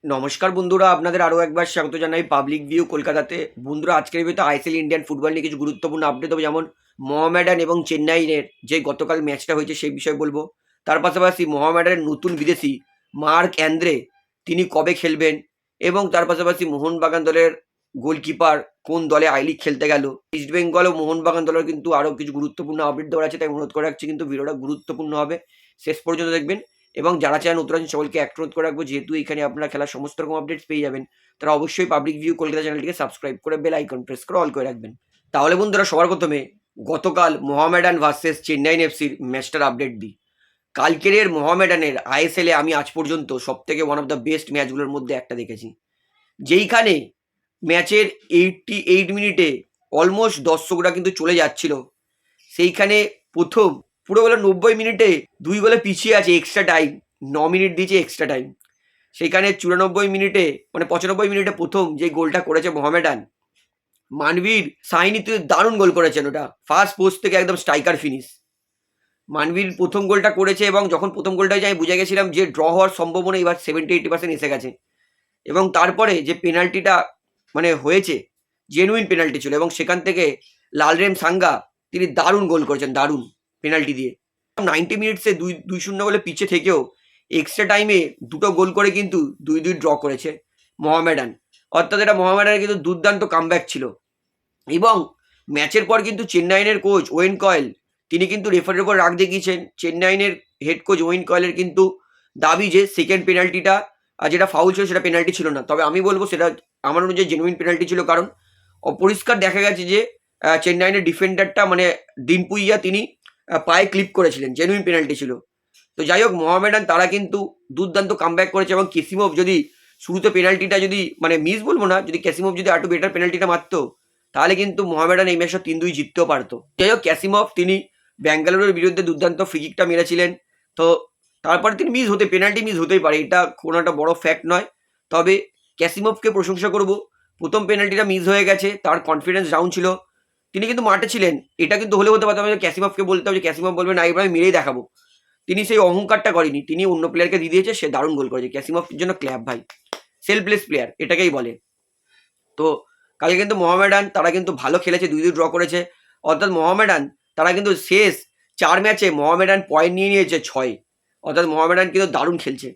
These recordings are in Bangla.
নমস্কার বন্ধুরা, আপনাদের আরও একবার স্বাগত জানাই পাবলিক ভিউ কলকাতাতে। বন্ধুরা, আজকের ভিডিওতে আইএসএল ইন্ডিয়ান ফুটবল নিয়ে কিছু গুরুত্বপূর্ণ আপডেট হবে, যেমন মোহামেডান এবং চেন্নাইয়ের যে গতকাল ম্যাচটা হয়েছে সেই বিষয়ে বলবো। তার পাশাপাশি মোহামেডানের নতুন বিদেশি মার্ক অ্যান্দ্রে তিনি কবে খেলবেন, এবং তার পাশাপাশি মোহনবাগান দলের গোলকিপার কোন দলে আই লিগ খেলতে গেল। ইস্টবেঙ্গল ও মোহনবাগান দলের কিন্তু আরও কিছু গুরুত্বপূর্ণ আপডেট দেওয়ার আছে, তাই অনুরোধ করে রাখছি কিন্তু ভিডিওটা গুরুত্বপূর্ণ হবে, শেষ পর্যন্ত দেখবেন। এবং যারা চান নতুন আছেন সকলকে এক অনুরোধ করে রাখবো, যেহেতু এখানে আপনারা খেলার সমস্ত রকম আপডেটস পেয়ে যাবেন, তারা অবশ্যই পাবলিক ভিউ কলকাতা চ্যানেলটিকে সাবস্ক্রাইব করে বেল আইকন প্রেস করে অল করে রাখবেন। তাহলে বন্ধুরা, সবার প্রথমে গতকাল মোহামেডান ভার্সেস চেন্নাইন এফসির ম্যাচটার আপডেট দিই। কালকের মোহামেডানের আইএসএলে আমি আজ পর্যন্ত সবথেকে ওয়ান অফ দ্য বেস্ট ম্যাচগুলোর মধ্যে একটা দেখেছি, যেইখানে ম্যাচের 88 মিনিটে অলমোস্ট দর্শকরা কিন্তু চলে যাচ্ছিল, সেইখানে প্রথম পুরো বলে 90 মিনিটে 2 গোলে পিছিয়ে আছে, এক্সট্রা টাইম 9 মিনিট দিয়েছে এক্সট্রা টাইম। সেইখানে 94 মিনিটে মানে 95 মিনিটে প্রথম যে গোলটা করেছে মোহামেডান, মানবীর সাইনিতে দারুণ গোল করেছেন, ওটা ফার্স্ট পোস্ট থেকে একদম স্ট্রাইকার ফিনিশ। মানবীর প্রথম গোলটা করেছে, এবং যখন প্রথম গোলটা আমি বুঝে গেছিলাম যে ড্র হওয়ার সম্ভাবনা এবার 70-80% এসে গেছে। এবং তারপরে যে পেনাল্টিটা মানে হয়েছে, জেনুইন পেনাল্টি ছিল, এবং সেখান থেকে লালরেম সাঙ্গা তিনি দারুণ গোল করেছেন, দারুণ পেনাল্টি দিয়ে। 90 মিনিটসে 2-0 গোলে পিছিয়ে থেকেও এক্সট্রা টাইমে দুটো গোল করে কিন্তু 2-2 ড্র করেছে মোহামেডান। অর্থাৎ এটা মোহামেডানের কিন্তু দুর্দান্ত কামব্যাক ছিল। এবং ম্যাচের পর কিন্তু চেন্নাইনের কোচ ওয়েন কয়েল তিনি কিন্তু রেফারির উপর রাগ দেখিয়েছেন। চেন্নাইনের হেড কোচ ওয়েন কয়েলের কিন্তু দাবি যে সেকেন্ড পেনাল্টিটা যেটা ফাউল ছিল সেটা পেনাল্টি ছিল না, তবে আমি বলবো সেটা আমার অনুযায়ী জেনুইন পেনাল্টি ছিল, কারণ অপরিষ্কার দেখা গেছে যে চেন্নাইনের ডিফেন্ডারটা মানে দিনপুইয়া তিনি পায়ে ক্লিপ করেছিলেন, জেনুইন পেনাল্টি ছিল। তো যাই হোক, মোহামেডান তারা কিন্তু দুর্দান্ত কামব্যাক করেছে, এবং কেসিমভ যদি শুরুতে পেনাল্টিটা যদি মানে মিস বলবো না, যদি ক্যাসিমভ যদি আরটু বেটার পেনাল্টিটা মারতো, তাহলে কিন্তু মোহামেডান এই ম্যাচটা 3-2 জিততেও পারতো। যাই হোক, ক্যাসিমভ তিনি ব্যাঙ্গালোরের বিরুদ্ধে দুর্দান্ত ফ্রিকিকটা মেরেছিলেন, তো তারপরে তিনি মিস হতে পেনাল্টি মিস হতেই পারে, এটা কোনো একটা বড় ফ্যাক্ট নয়। তবে ক্যাসিমভকে প্রশংসা করব, প্রথম পেনাল্টিটা মিস হয়ে গেছে, তার কনফিডেন্স ডাউন ছিল, তিনি কিন্তু মাঠে ছিলেন। এটা কিন্তু হলে হতে পারতাম যে ক্যাসিমভকে বলতে হবে যে ক্যাসিমভ বলবে না এবার আমি মেরেই দেখাবো, তিনি সেই অহংকারটা করেনি, তিনি অন্য প্লেয়ারকে দিয়ে দিয়েছে, সে দারুণ গোল করেছে। ক্যাসিমভের জন্য ক্ল্যাপ ভাই, সেলফলেস প্লেয়ার এটাকেই বলে। তো কালকে কিন্তু মোহামেডান তারা কিন্তু ভালো খেলেছে, 2-2 ড্র করেছে। অর্থাৎ মোহামেডান তারা কিন্তু শেষ 4 ম্যাচে মোহামেডান পয়েন্ট নিয়ে নিয়েছে 6, অর্থাৎ মোহামেডান কিন্তু দারুণ খেলছে।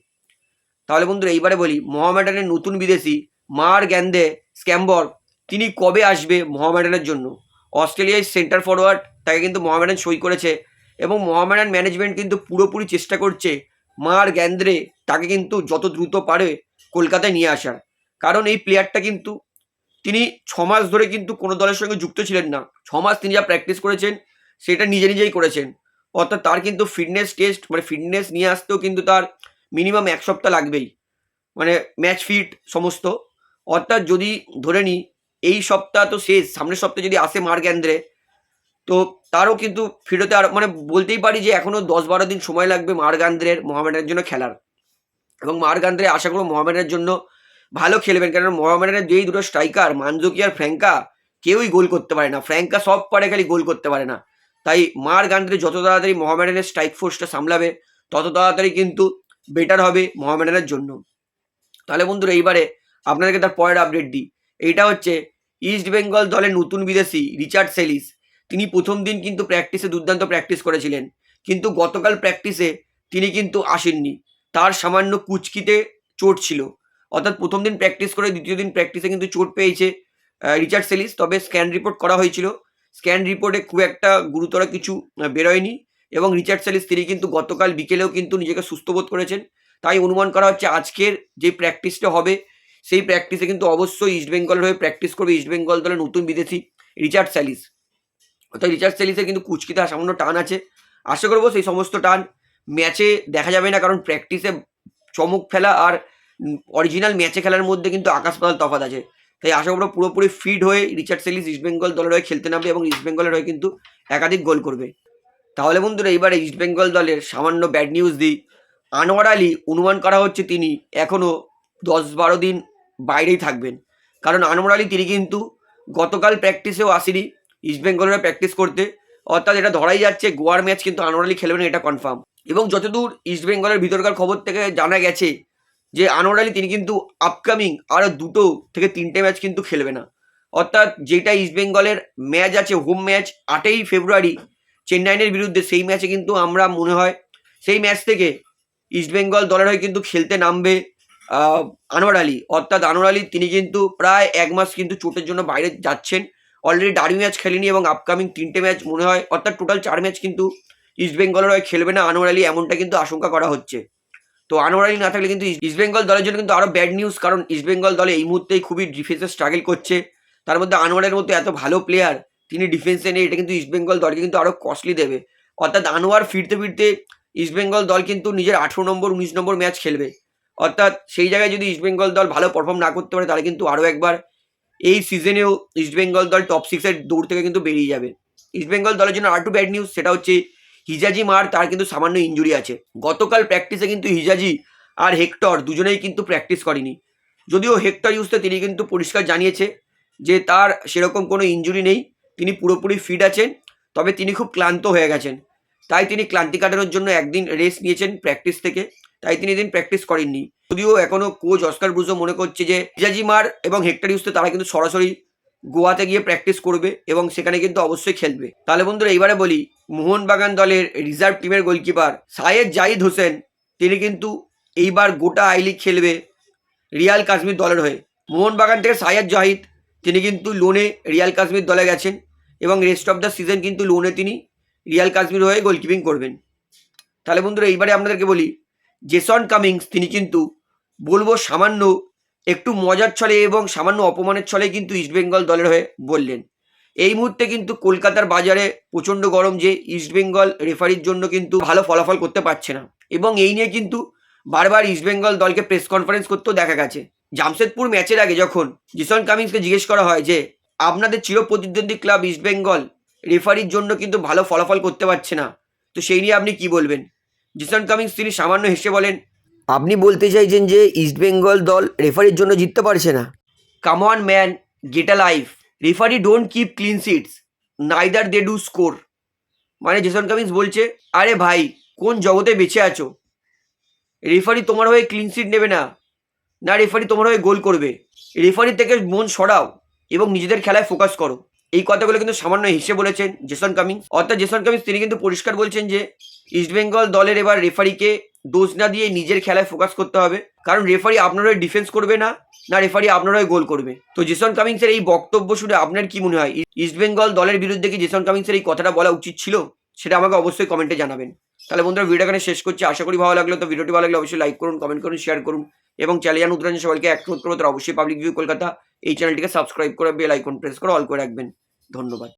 তাহলে বন্ধুরা, এইবারে বলি মোহামেডানের নতুন বিদেশি মার্ক অ্যান্দ্রে স্ক্যামবর্গ তিনি কবে আসবে মোহামেডানের জন্য। অস্ট্রেলিয়ায় সেন্টার ফরওয়ার্ড, তাকে কিন্তু মোহামেডান সই করেছে, এবং মোহামেডান ম্যানেজমেন্ট কিন্তু পুরোপুরি চেষ্টা করছে মার্ক অ্যান্দ্রে তাকে কিন্তু যত দ্রুত পারে কলকাতায় নিয়ে আসার। কারণ এই প্লেয়ারটা কিন্তু তিনি 6 মাস ধরে কিন্তু কোনো দলের সঙ্গে যুক্ত ছিলেন না, 6 মাস তিনি যা প্র্যাকটিস করেছেন সেটা নিজে নিজেই করেছেন। অর্থাৎ তার কিন্তু ফিটনেস টেস্ট মানে ফিটনেস নিয়ে আসতেও কিন্তু তার মিনিমাম 1 সপ্তাহ লাগবেই, মানে ম্যাচ ফিট সমস্ত। অর্থাৎ যদি ধরে নিই এই সপ্তাহ তো শেষ, সামনের সপ্তাহে যদি আসে মার্ক অ্যান্দ্রে, তো তারও কিন্তু ফিট হতে আর মানে বলতেই পারি যে এখনও 10-12 দিন সময় লাগবে মার্ক অ্যান্দ্রের মোহামেডানের জন্য খেলার। এবং মার্ক অ্যান্দ্রে আশা করব মোহামেডানের জন্য ভালো খেলবেন, কারণ মোহামেডানের যেই দুটো স্ট্রাইকার মানজুকি আর ফ্র্যাঙ্কা কেউই গোল করতে পারে না, ফ্র্যাঙ্কা সব পারে খালি গোল করতে পারে না। তাই মার্ক অ্যান্দ্রে যত তাড়াতাড়ি মোহামেডানের স্ট্রাইক ফোর্সটা সামলাবে তত তাড়াতাড়ি কিন্তু বেটার হবে মোহামেডানের জন্য। তাহলে বন্ধুরা, এইবারে আপনাদেরকে তার পরের আপডেট দিই। এইটা হচ্ছে ইস্ট বেঙ্গল দলের নতুন বিদেশি রিচার্ড সেলিস, তিনি প্রথম দিন কিন্তু প্র্যাকটিসে দুর্দান্ত প্র্যাকটিস করেছিলেন, কিন্তু গতকাল প্র্যাকটিসে তিনি কিন্তু আসেননি, তার সামান্য কুচকিতে চোট ছিল। অর্থাৎ প্রথম দিন প্র্যাকটিস করে দ্বিতীয় দিন প্র্যাকটিসে কিন্তু চোট পেয়েছে রিচার্ড সেলিস। তবে স্ক্যান রিপোর্ট করা হয়েছিল, স্ক্যান রিপোর্টে খুব একটা গুরুতর কিছু বেরোয়নি, এবং রিচার্ড সেলিস তিনি কিন্তু গতকাল বিকেলেও কিন্তু নিজেকে সুস্থ বোধ করেছেন। তাই অনুমান করা হচ্ছে আজকের যে প্র্যাকটিসটা হবে সেই প্র্যাকটিসে কিন্তু অবশ্যই ইস্টবেঙ্গলের হয়ে প্র্যাকটিস করবে ইস্টবেঙ্গল দলের নতুন বিদেশি রিচার্ড সেলিস। অর্থাৎ রিচার্ড সেলিসের কিন্তু কুচকিতে সামান্য টান আছে, আশা করবো সেই সমস্ত টান ম্যাচে দেখা যাবে না, কারণ প্র্যাকটিসে চমক ফেলা আর অরিজিনাল ম্যাচে খেলার মধ্যে কিন্তু আকাশ পাতাল তফাৎ আছে। তাই আশা করবো পুরোপুরি ফিট হয়ে রিচার্ড সেলিস ইস্টবেঙ্গল দলের হয়ে খেলতে নামবে, এবং ইস্টবেঙ্গলের হয়ে কিন্তু একাধিক গোল করবে। তাহলে বন্ধুরা, এবারে ইস্টবেঙ্গল দলের সামান্য ব্যাড নিউজ দিই। আনোয়ার আলী অনুমান করা হচ্ছে তিনি এখনও 10-12 দিন বাইরেই থাকবেন, কারণ আনোয়ার আলী তিনি কিন্তু গতকাল প্র্যাকটিসেও আসেনি ইস্টবেঙ্গলের প্র্যাকটিস করতে। অর্থাৎ এটা ধরাই যাচ্ছে গোয়ার ম্যাচ কিন্তু আনোয়ার আলী খেলবেন, এটা কনফার্ম। এবং যতদূর ইস্টবেঙ্গলের ভিতরকার খবর থেকে জানা গেছে যে আনোয়ার আলী তিনি কিন্তু আপকামিং আরও 2 থেকে 3টে ম্যাচ কিন্তু খেলবে না। অর্থাৎ যেটা ইস্টবেঙ্গলের ম্যাচ আছে হোম ম্যাচ 8ই ফেব্রুয়ারি চেন্নাইয়ের বিরুদ্ধে, সেই ম্যাচে কিন্তু আমরা মনে হয় সেই ম্যাচ থেকে ইস্টবেঙ্গল দলের হয়ে কিন্তু খেলতে নামবে আনোয়ার আলী। অর্থাৎ আনোয়ার আলী তিনি কিন্তু প্রায় 1 মাস কিন্তু চোটের জন্য বাইরে যাচ্ছেন। অলরেডি ডার্বি ম্যাচ খেলেনি এবং আপকামিং 3টে ম্যাচ মনে হয়, অর্থাৎ টোটাল 4 ম্যাচ কিন্তু ইস্টবেঙ্গলের হয়ে খেলবে না আনোয়ার আলী, এমনটা কিন্তু আশঙ্কা করা হচ্ছে। তো আনোয়ার আলী না থাকলে কিন্তু ইস্টবেঙ্গল দলের জন্য কিন্তু আরও ব্যাড নিউজ, কারণ ইস্টবেঙ্গল দলে এই মুহূর্তেই খুবই ডিফেন্সে স্ট্রাগল করছে। তার মধ্যে আনোয়ারের মতো এত ভালো প্লেয়ার তিনি ডিফেন্সে নেই, এটা কিন্তু ইস্টবেঙ্গল দলকে কিন্তু আরও কস্টলি দেবে। অর্থাৎ আনোয়ার ফিরতে ফিরতে ইস্টবেঙ্গল দল কিন্তু নিজের 18 নম্বর 19 নম্বর ম্যাচ খেলবে। অর্থাৎ সেই জায়গায় যদি ইস্টবেঙ্গল দল ভালো পারফর্ম না করতে পারে, তাহলে কিন্তু আরও একবার এই সিজনেও ইস্টবেঙ্গল দল টপ 6-এর দৌড় থেকে কিন্তু বেরিয়ে যাবে। ইস্টবেঙ্গল দলের জন্য আরেকটু ব্যাড নিউজ, সেটা হচ্ছে হিজাজি মার তার কিন্তু সামান্য ইঞ্জুরি আছে। গতকাল প্র্যাকটিসে কিন্তু হিজাজি আর হেক্টর দুজনেই কিন্তু প্র্যাকটিস করেনি। যদিও হেক্টর ইউসতে তিনি কিন্তু পরিষ্কার জানিয়েছে যে তার সেরকম কোনো ইঞ্জুরি নেই, তিনি পুরোপুরি ফিট আছেন, তবে তিনি খুব ক্লান্ত হয়ে গেছেন। তাই তিনি ক্লান্তি কাটানোর জন্য একদিন রেস্ট নিয়েছেন প্র্যাকটিস থেকে, তাই তিনি এদিন প্র্যাকটিস করেননি। যদিও এখনও কোচ অস্কার ব্রুজো মনে করছে যে হিজাজি মার এবং হেক্টর ইউসতে তারা কিন্তু সরাসরি গোয়াতে গিয়ে প্র্যাকটিস করবে এবং সেখানে কিন্তু অবশ্যই খেলবে। তাহলে বন্ধুরা এইবারে বলি, মোহনবাগান দলের রিজার্ভ টিমের গোলকিপার সাইয়েদ জাহিদ হোসেন তিনি কিন্তু এইবার গোটা আই লিগ খেলবে রিয়াল কাশ্মীর দলের হয়ে। মোহনবাগান থেকে সাইয়েদ জাহিদ তিনি কিন্তু লোনে রিয়াল কাশ্মীর দলে গেছেন এবং রেস্ট অফ দ্য সিজন কিন্তু লোনে তিনি রিয়াল কাশ্মীর হয়ে গোলকিপিং করবেন। তাহলে বন্ধুরা এইবারে আপনাদেরকে বলি, জেসন কামিংস তিনি কিন্তু বলবো সামান্য একটু মজার ছলে এবং সামান্য অপমানের ছলে কিন্তু ইস্টবেঙ্গল দলের হয়ে বললেন। এই মুহূর্তে কিন্তু কলকাতার বাজারে প্রচণ্ড গরম, যে ইস্টবেঙ্গল রেফারির জন্য কিন্তু ভালো ফলাফল করতে পারছে না, এবং এই নিয়ে কিন্তু বারবার ইস্টবেঙ্গল দলকে প্রেস কনফারেন্স করতেও দেখা গেছে। জামশেদপুর ম্যাচের আগে যখন জেসন কামিংসকে জিজ্ঞেস করা হয় যে আপনাদের চিরপ্রতিদ্বন্দ্বী ক্লাব ইস্টবেঙ্গল রেফারির জন্য কিন্তু ভালো ফলাফল করতে পারছে না, তো সেই নিয়ে আপনি কি বলবেন? জেসন কামিংস তিনি সামান্য হেসে বলেন, আপনি বলতে চাইছেন যে ইস্টবেঙ্গল দল রেফারির জন্য জিততে পারছে না? Come on man, get a life, referee don't keep clean sheets, neither they do score. মানে জেসন কামিংস বলছে, আরে ভাই কোন জগতে বেঁচে আছো? রেফারি তোমার হয়ে ক্লিন সিট নেবে না, না রেফারি তোমার হয়ে গোল করবে। রেফারি থেকে মন সরাও এবং নিজেদের খেলায় ফোকাস করো। এই কথাগুলো কিন্তু সামান্য হেসে বলেছেন জেসন কামিংস। অর্থাৎ জেসন কামিংস তিনি কিন্তু পরিষ্কার বলছেন যে ইস্টবেঙ্গল দলের এবার রেফারিকে দোষ না দিয়ে নিজের খেলায় ফোকাস করতে হবে, কারণ রেফারি আপনার হয়ে ডিফেন্স করবে না, না রেফারি আপনার হয়ে গোল করবে। তো জেসন কামিংসের এই বক্তব্য শুনে আপনার কি মনে হয়, ইস্টবেঙ্গল দলের বিরুদ্ধে কি জেসন কামিংসের এই কথাটা বলা উচিত ছিল? সেটা আমাকে অবশ্যই কমেন্টে জানাবেন। তাহলে বন্ধুরা ভিডিও এখানে শেষ করছি, আশা করি ভালো লাগলো। তো ভিডিওটি ভালো লাগলে অবশ্যই লাইক করুন, কমেন্ট করুন, শেয়ার করুন এবং চ্যানেল নতুন সবাইকে এক অনুরোধ করবো, তারা অবশ্যই পাবলিক ভিউ কলকাতা এই চ্যানেলটিকে সাবস্ক্রাইব করে বেল আইকন প্রেস করে অল করে রাখবেন। ধন্যবাদ।